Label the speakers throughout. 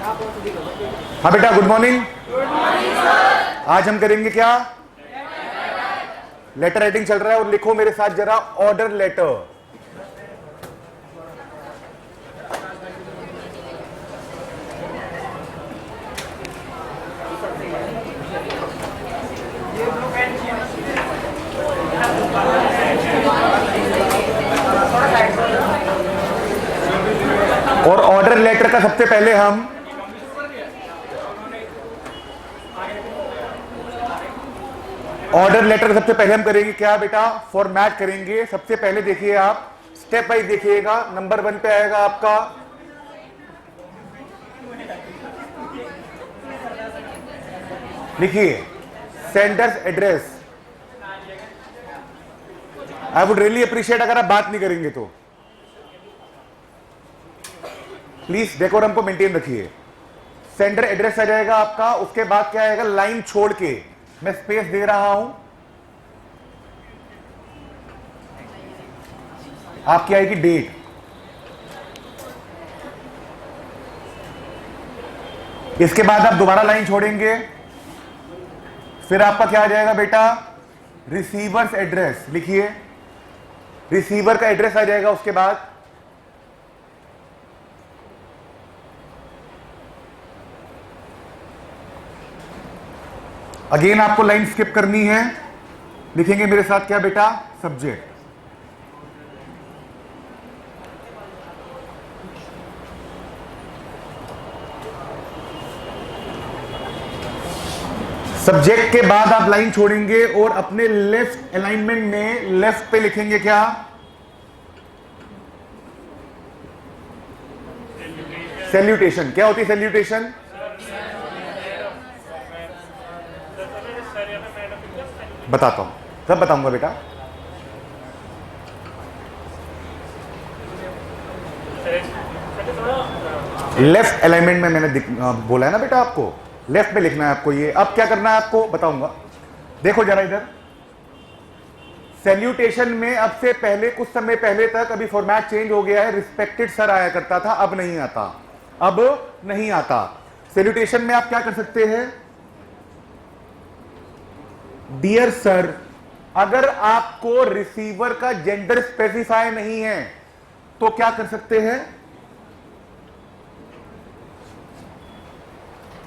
Speaker 1: हाँ बेटा, good morning. आज हम करेंगे क्या? लेटर राइटिंग चल रहा है और लिखो मेरे साथ जरा, ऑर्डर लेटर। और ऑर्डर लेटर का सबसे पहले हम सबसे पहले हम करेंगे क्या बेटा? फॉर्मेट करेंगे। सबसे पहले देखिए आप, स्टेप वाइज देखिएगा। नंबर 1 पे आएगा आपका लिखिए sender's address. I would really appreciate अगर आप बात नहीं करेंगे तो प्लीज डेकोरम को मेंटेन रखिए। सेंडर एड्रेस आ जाएगा आपका। उसके बाद क्या आएगा? लाइन छोड़ के मैं स्पेस दे रहा हूं, आपकी आएगी डेट। इसके बाद आप दोबारा लाइन छोड़ेंगे, फिर आपका क्या आ जाएगा बेटा? Receiver's address. लिखिए रिसीवर का एड्रेस आ जाएगा। उसके बाद अगेन आपको लाइन स्किप करनी है। लिखेंगे मेरे साथ क्या बेटा? सब्जेक्ट। सब्जेक्ट के बाद आप लाइन छोड़ेंगे और अपने लेफ्ट अलाइनमेंट में लेफ्ट पे लिखेंगे क्या? सैल्यूटेशन। क्या होती है सैल्यूटेशन? बताता हूं, सब बताऊंगा बेटा। लेफ्ट अलाइनमेंट में मैंने बोला है ना बेटा, आपको लेफ्ट में लिखना है आपको। ये अब क्या करना है आपको बताऊंगा। देखो जरा इधर, सैल्यूटेशन में अब से पहले कुछ समय पहले तक, अभी फॉर्मेट चेंज हो गया है, रिस्पेक्टेड सर आया करता था, अब नहीं आता। अब नहीं आता। सैल्यूटेशन में आप क्या कर सकते हैं? Dear sir. अगर आपको रिसीवर का जेंडर स्पेसिफाई नहीं है तो क्या कर सकते हैं?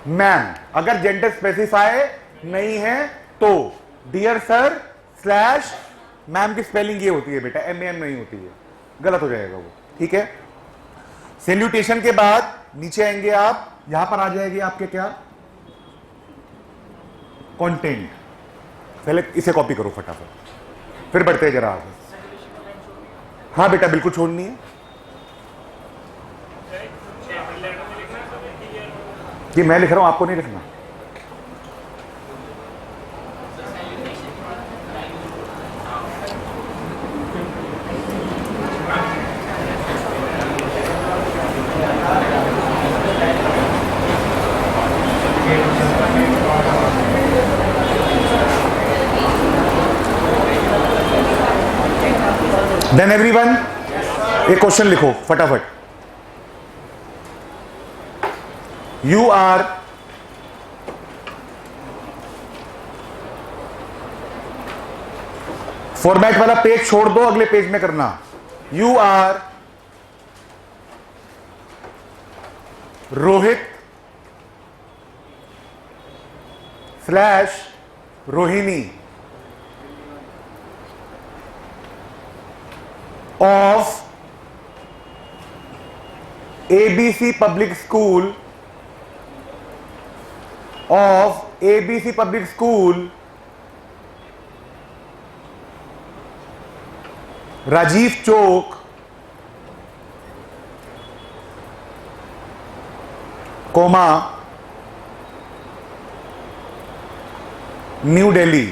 Speaker 1: मैम। अगर जेंडर स्पेसिफाई नहीं है तो डियर सर स्लैश मैम की स्पेलिंग ये होती है बेटा, MAM नहीं होती है, गलत हो जाएगा वो। ठीक है। सैल्यूटेशन के बाद नीचे आएंगे आप, यहां पर आ जाएगी आपके क्या? कंटेंट। पहले इसे कॉपी करो फटाफट, फिर बढ़ते हैं जरा आगे। हाँ बेटा बिल्कुल छोड़नी है। ये मैं लिख रहा हूं, आपको नहीं लिखना। देन एवरीवन एक क्वेश्चन लिखो फटाफट। यू आर फॉर्मेट वाला पेज छोड़ दो, अगले पेज में करना। Your Rohit slash Rohini of ABC Public School Rajiv Chowk, comma new Delhi,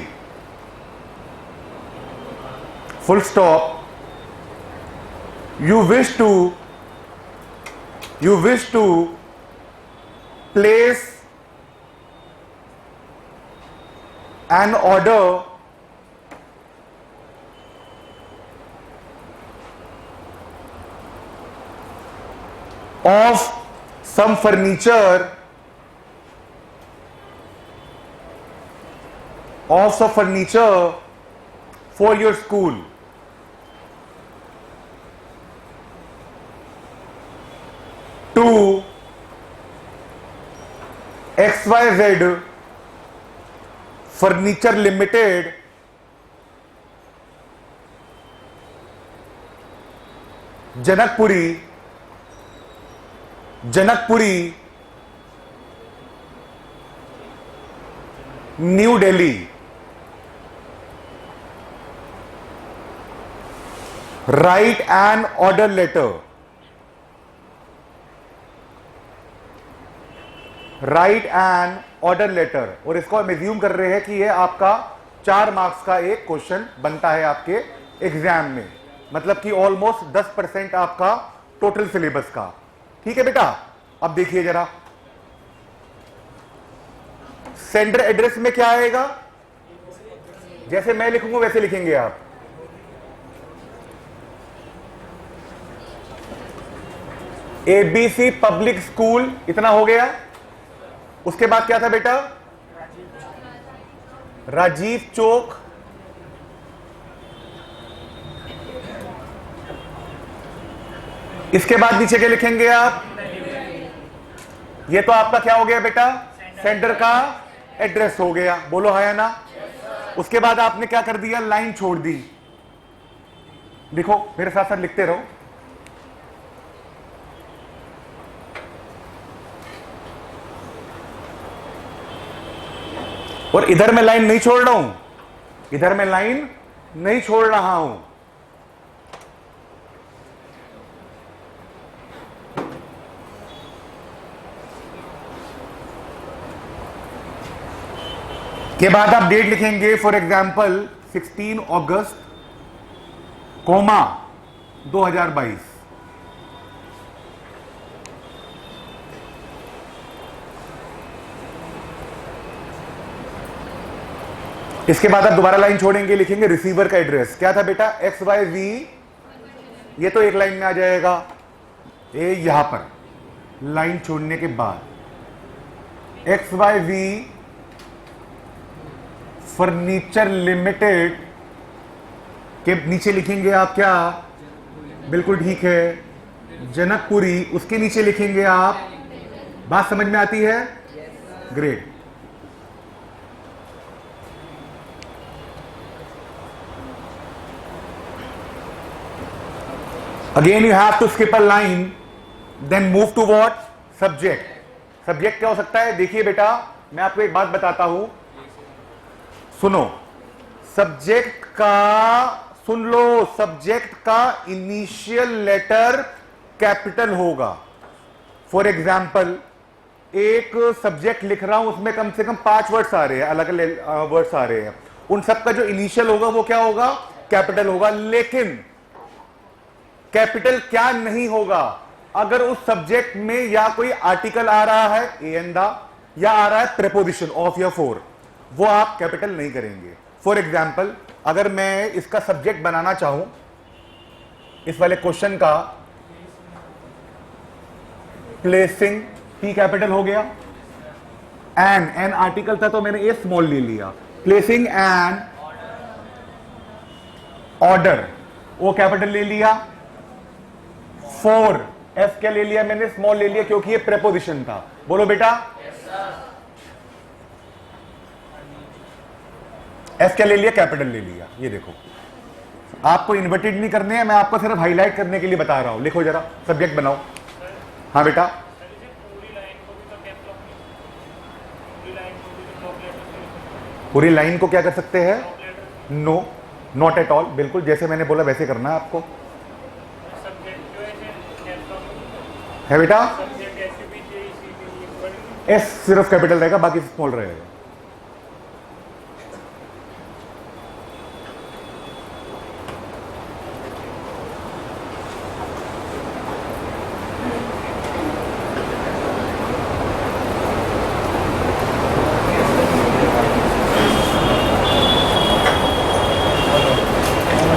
Speaker 1: full stop. You wish to place an order of some furniture of some furniture for your school. To XYZ Furniture Limited, Janakpuri, new Delhi. Write an order letter. Write an order letter. और इसको हम assume कर रहे हैं कि ये आपका 4 marks का एक क्वेश्चन बनता है आपके एग्जाम में, मतलब कि ऑलमोस्ट 10% आपका टोटल सिलेबस का। ठीक है बेटा, अब देखिए जरा, सेंडर एड्रेस में क्या आएगा? जैसे मैं लिखूंगा वैसे लिखेंगे आप। ABC पब्लिक स्कूल, इतना हो गया। उसके बाद क्या था बेटा? राजीव चौक। इसके बाद नीचे के लिखेंगे आप? ये तो आपका क्या हो गया बेटा? सेंटर का एड्रेस हो गया। बोलो हाँ या ना? उसके बाद आपने क्या कर दिया? लाइन छोड़ दी। देखो मेरे साथ साथ लिखते रहो। और इधर मैं लाइन नहीं छोड़ रहा हूं, इधर मैं लाइन नहीं छोड़ रहा हूं। के बाद आप डेट लिखेंगे, फॉर एग्जाम्पल 16 अगस्त, 2022। इसके बाद आप दोबारा लाइन छोड़ेंगे, लिखेंगे रिसीवर का एड्रेस। क्या था बेटा? XYZ। ये तो एक लाइन में आ जाएगा। ये यहां पर लाइन छोड़ने के बाद XYZ फर्नीचर लिमिटेड के नीचे लिखेंगे आप क्या? बिल्कुल ठीक है, जनकपुरी। उसके नीचे लिखेंगे आप, बात समझ में आती है? Great. Again you have to skip a line, then move to what? Subject. Subject क्या हो सकता है? देखिए बेटा, मैं आपको एक बात बताता हूं, सुनो। सब्जेक्ट का, सुन लो, सब्जेक्ट का इनिशियल लेटर कैपिटल होगा। फॉर एग्जाम्पल एक सब्जेक्ट लिख रहा हूं, उसमें कम से कम 5 वर्ड्स आ रहे हैं, अलग अलग वर्ड्स आ रहे हैं। उन सबका जो इनिशियल होगा वो क्या होगा? कैपिटल होगा। लेकिन कैपिटल क्या नहीं होगा? अगर उस सब्जेक्ट में या कोई आर्टिकल आ रहा है, ए एंड द, या आ रहा है प्रीपोजिशन ऑफ या फॉर, वो आप कैपिटल नहीं करेंगे। फॉर एग्जाम्पल अगर मैं इसका सब्जेक्ट बनाना चाहूं, इस वाले क्वेश्चन का, प्लेसिंग, पी कैपिटल हो गया। एन आर्टिकल था तो मैंने ए स्मॉल ले लिया। Placing an order, O capital ले लिया। फॉर, एफ क्या ले लिया मैंने? स्मॉल ले लिया, क्योंकि ये प्रेपोजिशन था। बोलो बेटा। एफ क्या ले लिया? कैपिटल ले लिया। ये देखो, आपको इन्वर्टेड नहीं करने हैं, मैं आपको सिर्फ हाईलाइट करने के लिए बता रहा हूं। लिखो जरा, सब्जेक्ट बनाओ। हाँ बेटा, पूरी लाइन को क्या कर सकते हैं? No, not at all. बिल्कुल जैसे मैंने बोला वैसे करना है आपको। है बेटा? एस सिर्फ कैपिटल रहेगा, बाकी स्मॉल रहेगा।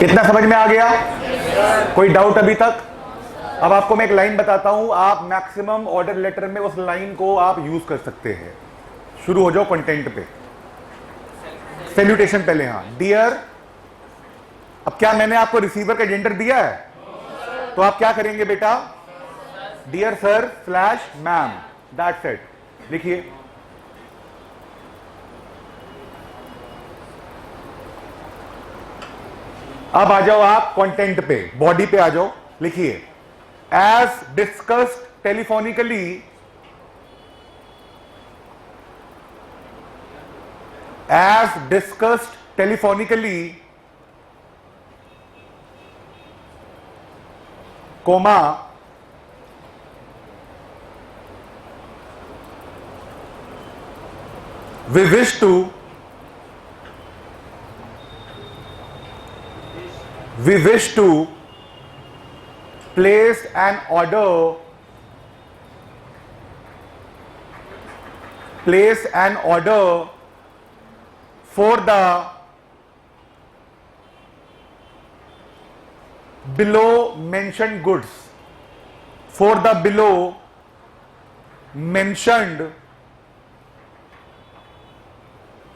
Speaker 1: इतना समझ में आ गया? कोई डाउट अभी तक? अब आपको मैं एक लाइन बताता हूं, आप मैक्सिमम ऑर्डर लेटर में उस लाइन को आप यूज कर सकते हैं। शुरू हो जाओ कंटेंट पे, सैल्यूटेशन पहले, हाँ डियर। अब क्या मैंने आपको रिसीवर का जेंडर दिया है? तो आप क्या करेंगे बेटा? Dear sir slash ma'am, that's it, लिखिए। अब आ जाओ आप कंटेंट पे, बॉडी पे आ जाओ, लिखिए as discussed telephonically, as discussed telephonically, comma, we wish to place an order for the below mentioned goods, for the below mentioned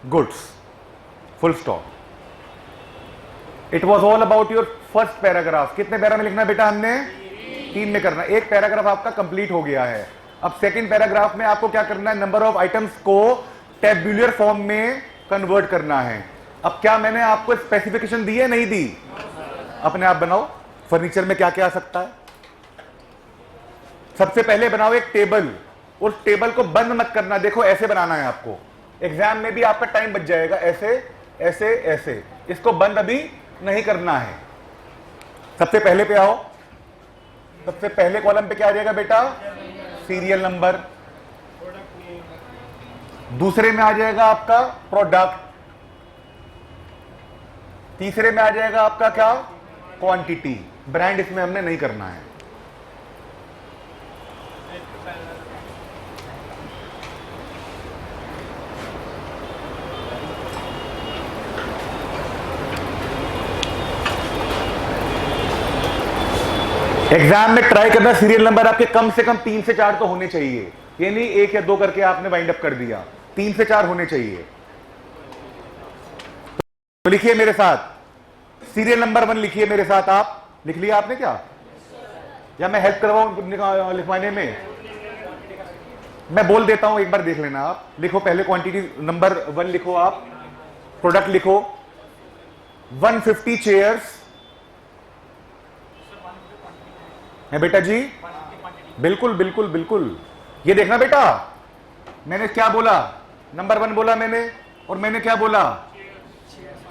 Speaker 1: goods, full stop. It was all about your first paragraph. कितने para में लिखना है बेटा? हमने 3 में करना। एक paragraph आपका कंप्लीट हो गया है। अब सेकंड पैराग्राफ में आपको क्या करना है? नंबर ऑफ आइटम्स को टेबुलर फॉर्म में कन्वर्ट करना है। अब क्या मैंने आपको स्पेसिफिकेशन दी है? नहीं दी। अपने आप बनाओ। फर्नीचर में क्या क्या आ सकता है? सबसे पहले बनाओ एक टेबल। उस टेबल को बंद मत करना, देखो ऐसे बनाना है आपको। एग्जाम में भी आपका टाइम बच जाएगा। ऐसे ऐसे ऐसे, इसको बंद अभी नहीं करना है। सबसे पहले पे आओ। सबसे पहले कॉलम पे क्या आ जाएगा बेटा? Serial number. दूसरे में आ जाएगा आपका प्रोडक्ट। तीसरे में आ जाएगा आपका क्या? क्वांटिटी। ब्रांड इसमें हमने नहीं करना है। एग्जाम में ट्राई करना सीरियल नंबर आपके कम से कम 3 से 4 तो होने चाहिए। ये नहीं 1 या 2 करके आपने वाइंड अप कर दिया। 3 से 4 होने चाहिए। तो लिखिए मेरे साथ, सीरियल नंबर 1 लिखिए मेरे साथ। आप लिख लिया आपने क्या? या मैं हेल्प करवाऊं लिखवाने में? मैं बोल देता हूं, एक बार देख लेना। आप लिखो पहले क्वांटिटी नंबर 1 लिखो। आप प्रोडक्ट लिखो 150 चेयर्स है बेटा जी। बिल्कुल बिल्कुल बिल्कुल। ये देखना बेटा, मैंने क्या बोला? नंबर 1 बोला मैंने, और मैंने क्या बोला?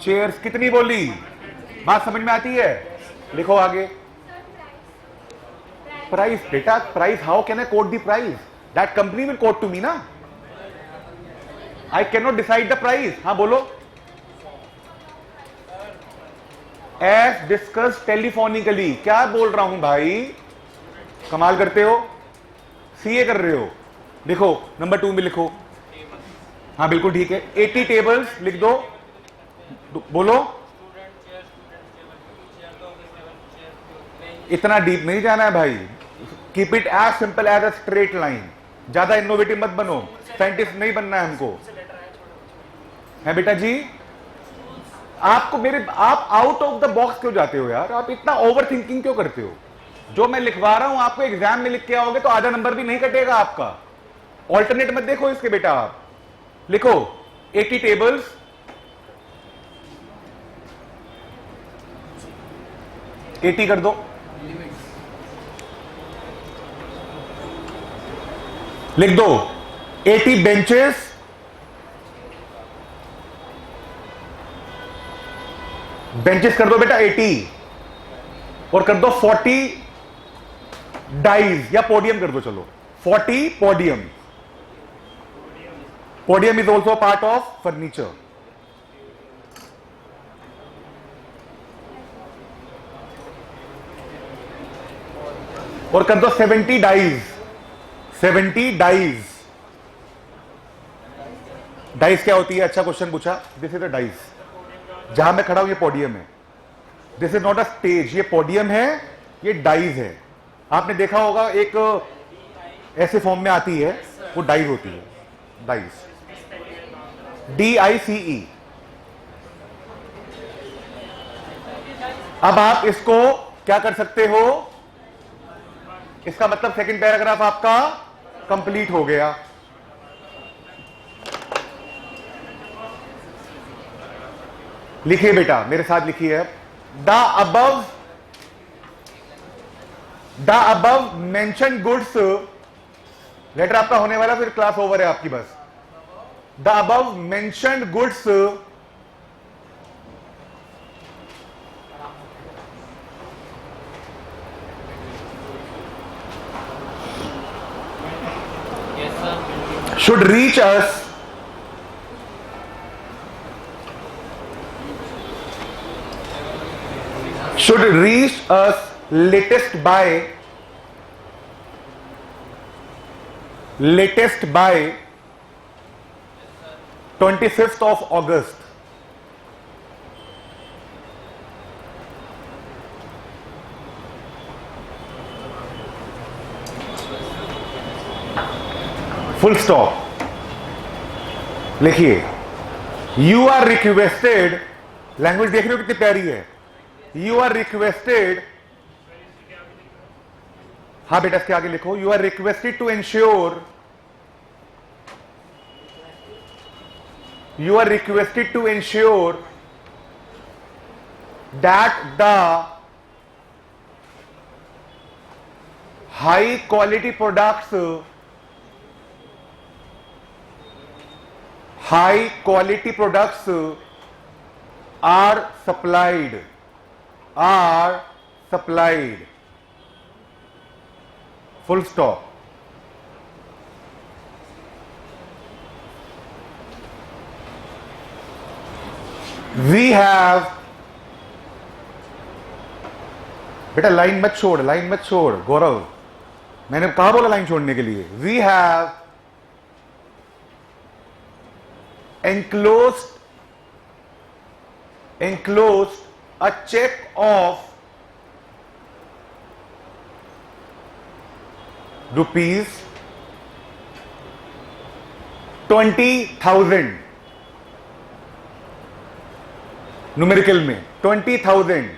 Speaker 1: चेयर्स। कितनी बोली? बात समझ में आती है? लिखो आगे। प्राइस बेटा, price. How can I quote the price? That company will quote to me ना। I can not decide the price. हाँ बोलो। As discuss telephonically. क्या बोल रहा हूं भाई? कमाल करते हो, सीए कर रहे हो। लिखो नंबर 2 में लिखो। हाँ बिल्कुल ठीक है। 80 टेबल्स लिख दो। बोलो। इतना डीप नहीं जाना है भाई। Keep it as simple as a straight line. ज्यादा इनोवेटिव मत बनो। साइंटिस्ट नहीं बनना है हमको, है बेटा जी। आपको आप आउट ऑफ द बॉक्स क्यों जाते हो यार? आप इतना ओवर थिंकिंग क्यों करते हो? जो मैं लिखवा रहा हूं आपको एग्जाम में लिख के आओगे तो आधा नंबर भी नहीं कटेगा आपका। ऑल्टरनेट मत देखो इसके बेटा। आप लिखो 80 टेबल्स, एटी कर दो। लिख दो 80 बेंचेस, बेंचेस कर दो बेटा 80, और कर दो 40 डाइज या पोडियम कर दो। चलो 40 podium. Podium is also part of furniture. और कर दो 70 डाइज। 70 डाइज। डाइज क्या होती है? अच्छा क्वेश्चन पूछा। This is a dais. जहां मैं खड़ा हूं ये पोडियम है। This is not a stage, ये पोडियम है, ये डाइज है। आपने देखा होगा एक ऐसे फॉर्म में आती है, वो डाइस होती है, डाइस, DICE। अब आप इसको क्या कर सकते हो, इसका मतलब सेकंड पैराग्राफ आपका कंप्लीट हो गया। लिखिए बेटा, मेरे साथ लिखिए। The above mention goods, letter आपका होने वाला, फिर क्लास ओवर है आपकी बस। The above mentioned goods should reach us latest by 25th of August। Full stop. लिखिए, यू आर रिक्वेस्टेड, लैंग्वेज देख रहे हो कितनी प्यारी है, यू आर रिक्वेस्टेड, हाँ बेटा इसके आगे लिखो, you are requested to ensure, you are requested to ensure that the high quality products are supplied, full stop। We have, बेटा लाइन मत छोड़ गौरव, मैंने कहा बोला लाइन छोड़ने के लिए। We have enclosed a check of rupees 20,000, numerical में 20,000,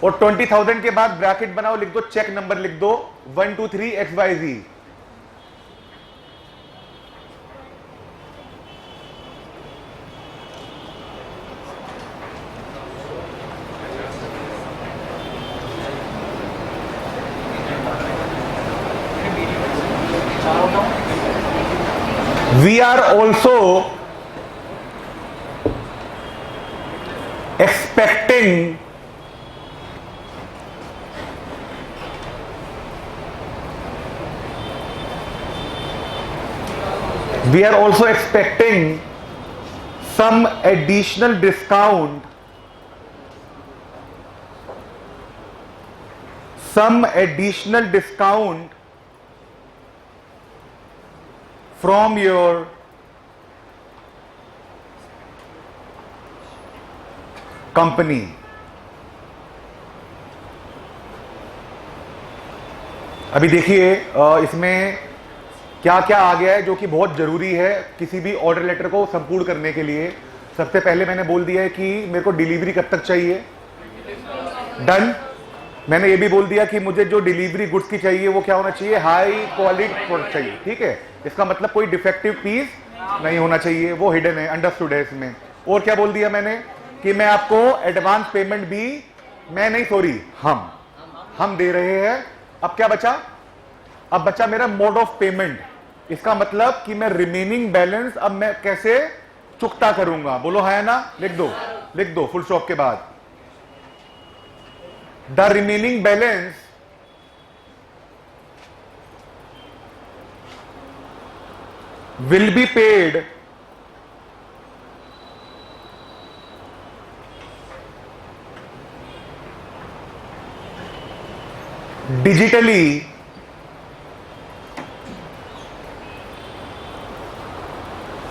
Speaker 1: और 20,000 के बाद ब्रैकेट बनाओ, लिख दो चेक नंबर, लिख दो 123XYZ। We are also expecting some additional discount from your company. अभी देखिए इसमें क्या क्या आ गया है जो कि बहुत जरूरी है किसी भी ऑर्डर लेटर को संपूर्ण करने के लिए। सबसे पहले मैंने बोल दिया है कि मेरे को डिलीवरी कब तक चाहिए, डन। मैंने ये भी बोल दिया कि मुझे जो डिलीवरी गुड्स की चाहिए वो क्या होना चाहिए, हाई क्वालिटी प्रोडक्ट चाहिए, ठीक है। इसका मतलब कोई डिफेक्टिव पीस नहीं होना चाहिए, वो हिडन है, अंडरस्टूड है इसमें। और क्या बोल दिया मैंने कि मैं आपको एडवांस पेमेंट भी, मैं नहीं सॉरी हम दे रहे हैं। अब क्या बचा, अब बचा मेरा मोड ऑफ पेमेंट। इसका मतलब कि मैं रिमेनिंग बैलेंस अब मैं कैसे चुकता करूंगा, बोलो है ना, लिख दो फुल स्टॉप के बाद। The remaining balance will be paid digitally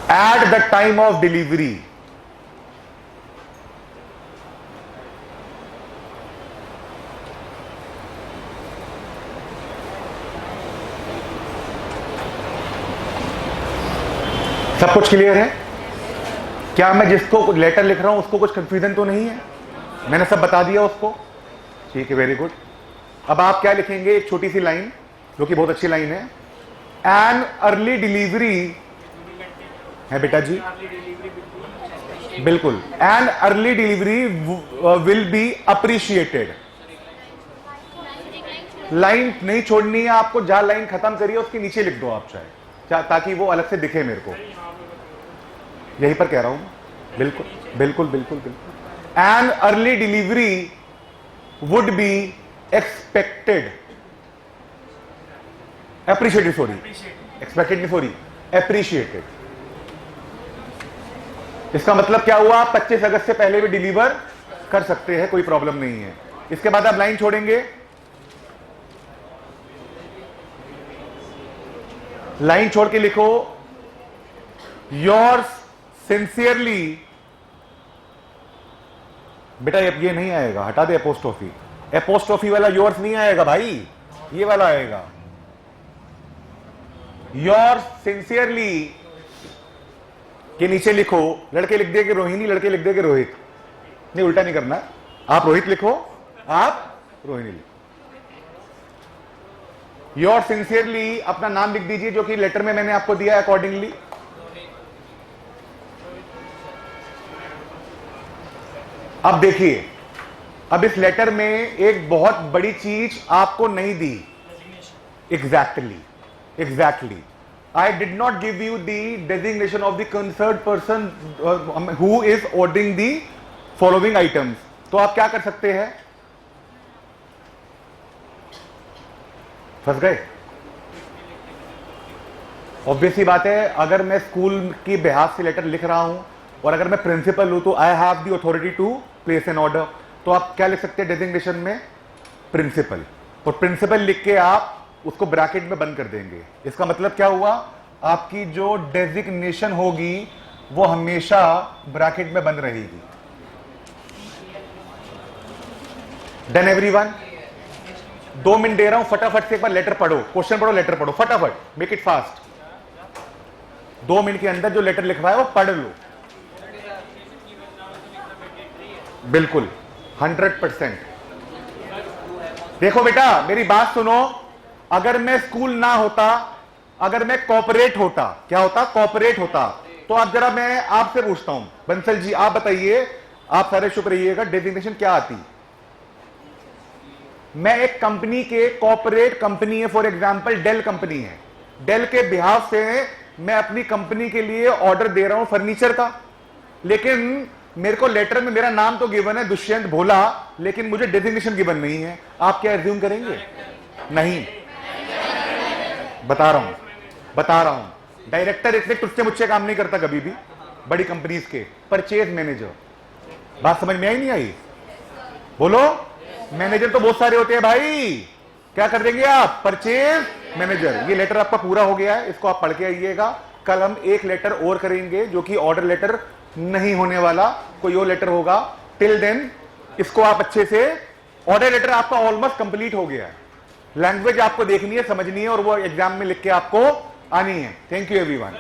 Speaker 1: at the time of delivery। सब कुछ क्लियर है? क्या मैं जिसको लेटर लिख रहा हूं उसको कुछ कंफ्यूजन तो नहीं है? मैंने सब बता दिया उसको, ठीक है, वेरी गुड। अब आप क्या लिखेंगे, एक छोटी सी लाइन जो कि बहुत अच्छी लाइन है, एन अर्ली डिलीवरी है बेटा जी, बिल्कुल, an early delivery will be appreciated. Line नहीं छोड़नी है आपको, जहां लाइन खत्म करिए उसके नीचे लिख दो आप चाहे, ताकि वो अलग से दिखे मेरे को, यहीं पर कह रहा हूं। बिल्कुल बिल्कुल बिल्कुल बिल्कुल। An early delivery would be expected, appreciated, sorry expected नहीं, सॉरी एप्रिशिएटेड। इसका मतलब क्या हुआ, आप 25 अगस्त से पहले भी डिलीवर कर सकते हैं, कोई प्रॉब्लम नहीं है। इसके बाद आप लाइन छोड़ेंगे, लाइन छोड़ के लिखो योर्स सिंसियरली, बेटा ये नहीं आएगा, हटा दे एपोस्ट्रोफी, एपोस्ट्रोफी वाला योर्स नहीं आएगा भाई, ये वाला आएगा, योर्स सिंसियरली के नीचे लिखो, लड़के लिख देंगे रोहिणी, लड़के लिख देंगे रोहित, नहीं उल्टा नहीं करना, आप रोहित लिखो, आप रोहिणी लिखो। योर सिंसियरली अपना नाम लिख दीजिए जो कि लेटर में मैंने आपको दिया अकॉर्डिंगली। अब देखिए, अब इस लेटर में एक बहुत बड़ी चीज आपको नहीं दी, exactly I did not give you the designation of the concerned person who is ordering the following items. तो आप क्या कर सकते हैं, फंस गए? ऑब्वियस सी बात है, अगर मैं स्कूल की बिहाफ से लेटर लिख रहा हूं और अगर मैं प्रिंसिपल हूं तो I have the authority to place an order, तो आप क्या लिख सकते हैं डेजिग्नेशन में, प्रिंसिपल, और प्रिंसिपल लिख के आप उसको ब्रैकेट में बंद कर देंगे। इसका मतलब क्या हुआ, आपकी जो डेजिग्नेशन होगी वो हमेशा ब्रैकेट में बंद रहेगी। Done everyone? 2 मिनट दे रहा हूं, फटाफट से एक बार लेटर पढ़ो, क्वेश्चन पढ़ो, लेटर पढ़ो फटाफट, मेक इट फास्ट। 2 मिनट के अंदर जो लेटर लिखवाया वो पढ़ लो, बिल्कुल 100%। देखो बेटा मेरी बात सुनो, अगर मैं स्कूल ना होता, अगर मैं कॉर्पोरेट होता, क्या होता, कॉर्पोरेट होता, तो आप जरा मैं आपसे पूछता हूं, बंसल जी आप बताइए, आप सारे चुप रहिएगा, डेजिग्नेशन क्या आती? मैं एक कंपनी के, कॉर्पोरेट कंपनी है, फॉर एग्जांपल डेल कंपनी है, डेल के बिहाफ से मैं अपनी कंपनी के लिए ऑर्डर दे रहा हूं फर्नीचर का, लेकिन मेरे को लेटर में मेरा नाम तो गिवन है दुष्यंत भोला, लेकिन मुझे डेजिग्नेशन गिवन नहीं है। आप क्या एज्यूम करेंगे? नहीं, बता रहा हूं, डायरेक्टर इतने तुझसे मुझसे काम नहीं करता कभी भी, बड़ी कंपनीज के, परचेज मैनेजर, बात समझ में आई नहीं आई? बोलो, मैनेजर तो बहुत सारे होते हैं भाई, क्या कर देंगे आप, परचेज मैनेजर। ये लेटर आपका पूरा हो गया है, इसको आप पढ़ के आइएगा। कल हम एक लेटर और करेंगे जो कि ऑर्डर लेटर नहीं होने वाला, कोई और लेटर होगा। टिल देन इसको आप अच्छे से, ऑर्डर लेटर आपका ऑलमोस्ट कंप्लीट हो गया है, लैंग्वेज आपको देखनी है, समझनी है, और वो एग्जाम में लिख के आपको आनी है। Thank you everyone.